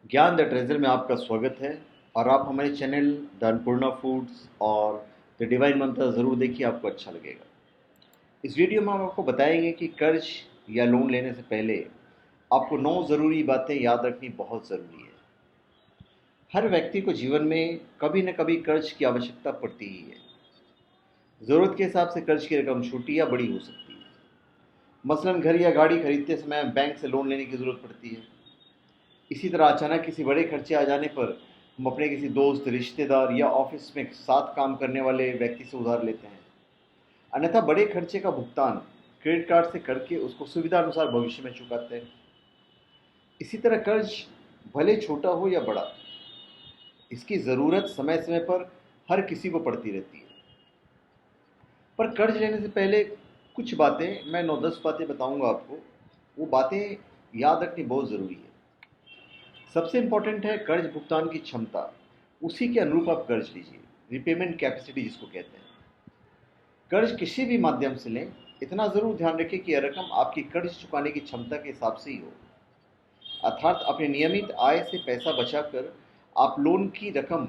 ज्ञान the treasure में आपका स्वागत है। और आप हमारे चैनल द अन्नपूर्णा फूड्स और द डिवाइन मंत्र ज़रूर देखिए, आपको अच्छा लगेगा। इस वीडियो में हम आपको बताएंगे कि कर्ज या लोन लेने से पहले आपको 9 ज़रूरी बातें याद रखनी बहुत ज़रूरी है। हर व्यक्ति को जीवन में कभी न कभी कर्ज की आवश्यकता पड़ती ही है। ज़रूरत के हिसाब से कर्ज की रकम छोटी या बड़ी हो सकती है। मसलन घर या गाड़ी खरीदते समय बैंक से लोन लेने की ज़रूरत पड़ती है। इसी तरह अचानक किसी बड़े खर्चे आ जाने पर हम अपने किसी दोस्त, रिश्तेदार या ऑफिस में साथ काम करने वाले व्यक्ति से उधार लेते हैं। अन्यथा बड़े खर्चे का भुगतान क्रेडिट कार्ड से करके उसको सुविधा अनुसार भविष्य में चुकाते हैं। इसी तरह कर्ज भले छोटा हो या बड़ा, इसकी ज़रूरत समय समय पर हर किसी को पड़ती रहती है। पर कर्ज लेने से पहले कुछ बातें, मैं 9-10 बातें बताऊंगा आपको। वो बातें याद रखनी बहुत ज़रूरी है। सबसे इंपॉर्टेंट है कर्ज भुगतान की क्षमता। उसी के अनुरूप आप कर्ज लीजिए। रिपेमेंट कैपेसिटी जिसको कहते हैं। कर्ज किसी भी माध्यम से लें, इतना जरूर ध्यान रखें कि यह रकम आपकी कर्ज चुकाने की क्षमता के हिसाब से ही हो। अर्थात अपने नियमित आय से पैसा बचाकर आप लोन की रकम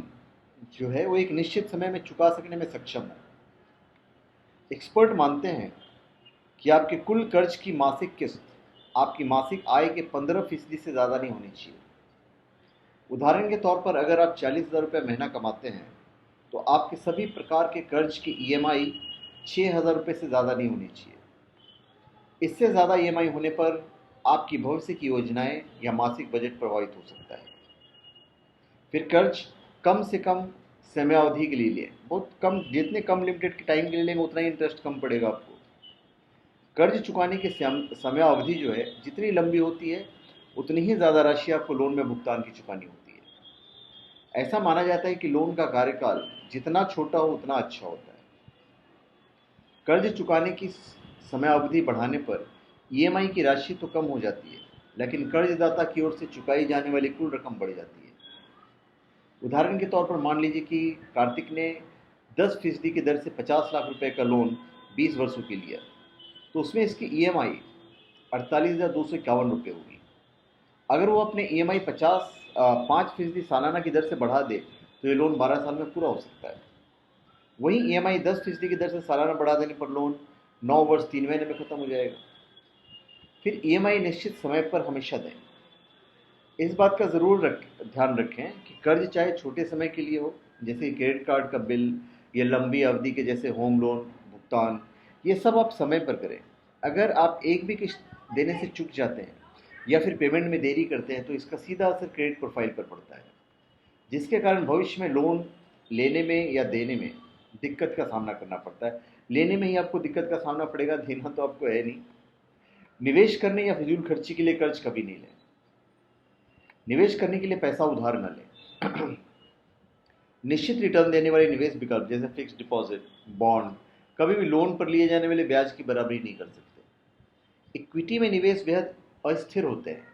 जो है वो एक निश्चित समय में चुका सकने में सक्षम हो। एक्सपर्ट मानते हैं कि आपके कुल कर्ज की मासिक किस्त आपकी मासिक आय के 15% से ज़्यादा नहीं होनी चाहिए। उदाहरण के तौर पर अगर आप 40,000 रुपये महीना कमाते हैं तो आपके सभी प्रकार के कर्ज की ईएमआई 6,000 रुपये से ज़्यादा नहीं होनी चाहिए। इससे ज़्यादा ईएमआई होने पर आपकी भविष्य की योजनाएं या मासिक बजट प्रभावित हो सकता है। फिर कर्ज कम से कम समयावधि के लिए लें। बहुत कम, जितने कम लिमिटेड के टाइम के लिए लेंगे उतना ही इंटरेस्ट कम पड़ेगा आपको। कर्ज चुकाने की समयावधि जो है जितनी लंबी होती है उतनी ही ज़्यादा राशि आपको लोन में भुगतान की चुकानी होती है। ऐसा माना जाता है कि लोन का कार्यकाल जितना छोटा हो उतना अच्छा होता है। कर्ज चुकाने की समयावधि बढ़ाने पर ईएमआई की राशि तो कम हो जाती है, लेकिन कर्जदाता की ओर से चुकाई जाने वाली कुल रकम बढ़ जाती है। उदाहरण के तौर पर मान लीजिए कि कार्तिक ने 10% की दर से 50 लाख रुपए का लोन 20 वर्षों के लिया, तो उसमें इसकी ईएमआई 48,251 रुपये होगी। अगर वो अपने ईएमआई 5% सालाना की दर से बढ़ा दे तो ये लोन 12 साल में पूरा हो सकता है। वहीं ईएमआई 10% की दर से सालाना बढ़ा देने पर लोन 9 वर्ष 3 महीने में खत्म हो जाएगा। फिर ईएमआई निश्चित समय पर हमेशा दें। इस बात का ज़रूर ध्यान रखें कि कर्ज चाहे छोटे समय के लिए हो, जैसे क्रेडिट कार्ड का बिल, या लंबी अवधि के जैसे होम लोन भुगतान, ये सब आप समय पर करें। अगर आप एक भी किस्त देने से चूक जाते हैं या फिर पेमेंट में देरी करते हैं तो इसका सीधा असर क्रेडिट प्रोफाइल पर पड़ता है, जिसके कारण भविष्य में लोन लेने में या देने में दिक्कत का सामना करना पड़ता है। लेने में ही आपको दिक्कत का सामना पड़ेगा, देना तो आपको है नहीं। निवेश करने या फिजूल खर्ची के लिए कर्ज कभी नहीं लें। निवेश करने के लिए पैसा उधार न लें। निश्चित रिटर्न देने वाले निवेश विकल्प जैसे फिक्स डिपॉजिट, बॉन्ड कभी भी लोन पर लिए जाने वाले ब्याज की बराबरी नहीं कर सकते। इक्विटी में निवेश बेहद अस्थिर होते हैं।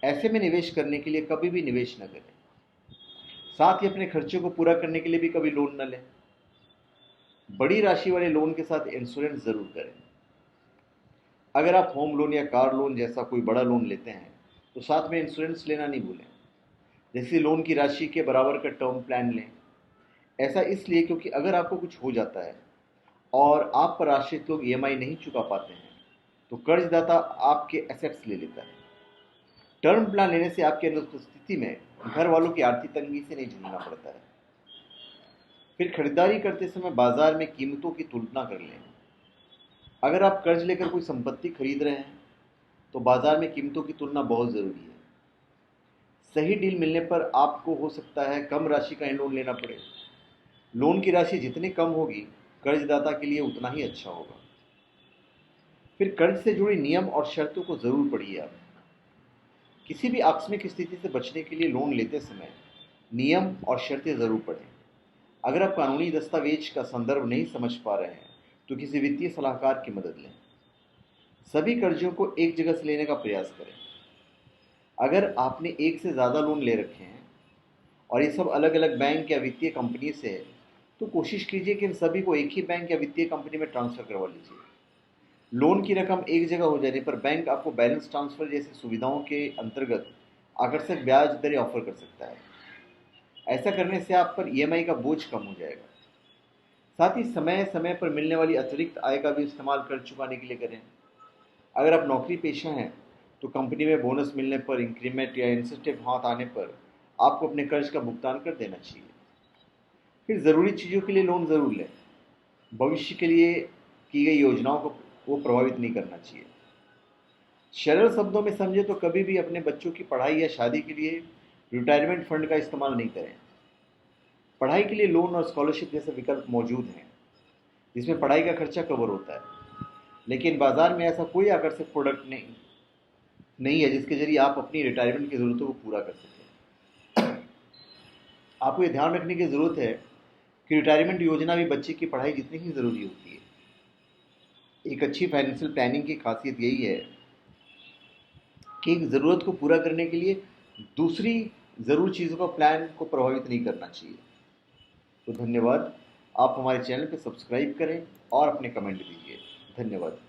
ऐसे में निवेश करने के लिए कभी भी निवेश न करें। साथ ही अपने खर्चों को पूरा करने के लिए भी कभी लोन न लें। बड़ी राशि वाले लोन के साथ इंश्योरेंस जरूर करें। अगर आप होम लोन या कार लोन जैसा कोई बड़ा लोन लेते हैं तो साथ में इंश्योरेंस लेना नहीं भूलें। जैसे लोन की राशि के बराबर का टर्म प्लान लें। ऐसा इसलिए क्योंकि अगर आपको कुछ हो जाता है और आप पर आश्रित लोग ईएमआई नहीं चुका पाते हैं तो कर्जदाता आपके एसेट्स ले लेता है। टर्म प्लान लेने से आपकी अनुपस्थिति में घर वालों की आर्थिक तंगी से नहीं जूझना पड़ता है। फिर खरीदारी करते समय बाजार में कीमतों की तुलना कर लें। अगर आप कर्ज लेकर कोई संपत्ति खरीद रहे हैं तो बाजार में कीमतों की तुलना बहुत ज़रूरी है। सही डील मिलने पर आपको हो सकता है कम राशि का लोन लेना पड़े। लोन की राशि जितनी कम होगी कर्जदाता के लिए उतना ही अच्छा होगा। फिर कर्ज से जुड़ी नियम और शर्तों को ज़रूर पढ़िए। आप किसी भी आकस्मिक स्थिति से बचने के लिए लोन लेते समय नियम और शर्तें ज़रूर पढ़ें। अगर आप कानूनी दस्तावेज का संदर्भ नहीं समझ पा रहे हैं तो किसी वित्तीय सलाहकार की मदद लें। सभी कर्जों को एक जगह से लेने का प्रयास करें। अगर आपने एक से ज़्यादा लोन ले रखे हैं और ये सब अलग अलग बैंक या वित्तीय कंपनी से है तो कोशिश कीजिए कि इन सभी को एक ही बैंक या वित्तीय कंपनी में ट्रांसफ़र करवा लीजिए। लोन की रकम एक जगह हो जाने पर बैंक आपको बैलेंस ट्रांसफ़र जैसी सुविधाओं के अंतर्गत आकर्षक ब्याज दरें ऑफर कर सकता है। ऐसा करने से आप पर ईएमआई का बोझ कम हो जाएगा। साथ ही समय समय पर मिलने वाली अतिरिक्त आय का भी इस्तेमाल कर्ज चुकाने के लिए करें। अगर आप नौकरी पेशा हैं तो कंपनी में बोनस मिलने पर, इंक्रीमेंट या इंसेंटिव हाथ आने पर आपको अपने कर्ज का भुगतान कर देना चाहिए। फिर ज़रूरी चीज़ों के लिए लोन ज़रूर लें। भविष्य के लिए की गई योजनाओं को वो प्रभावित नहीं करना चाहिए। सरल शब्दों में समझे तो कभी भी अपने बच्चों की पढ़ाई या शादी के लिए रिटायरमेंट फंड का इस्तेमाल नहीं करें। पढ़ाई के लिए लोन और स्कॉलरशिप जैसे विकल्प मौजूद हैं जिसमें पढ़ाई का खर्चा कवर होता है, लेकिन बाजार में ऐसा कोई आकर्षक प्रोडक्ट नहीं है जिसके जरिए आप अपनी रिटायरमेंट की ज़रूरतों को पूरा कर सकें। आपको ये ध्यान रखने की ज़रूरत है कि रिटायरमेंट योजना भी बच्चे की पढ़ाई जितनी ही ज़रूरी होती है। एक अच्छी फाइनेंशियल प्लानिंग की खासियत यही है कि एक ज़रूरत को पूरा करने के लिए दूसरी ज़रूर चीज़ों का प्लान को प्रभावित नहीं करना चाहिए। तो धन्यवाद। आप हमारे चैनल को सब्सक्राइब करें और अपने कमेंट दीजिए। धन्यवाद।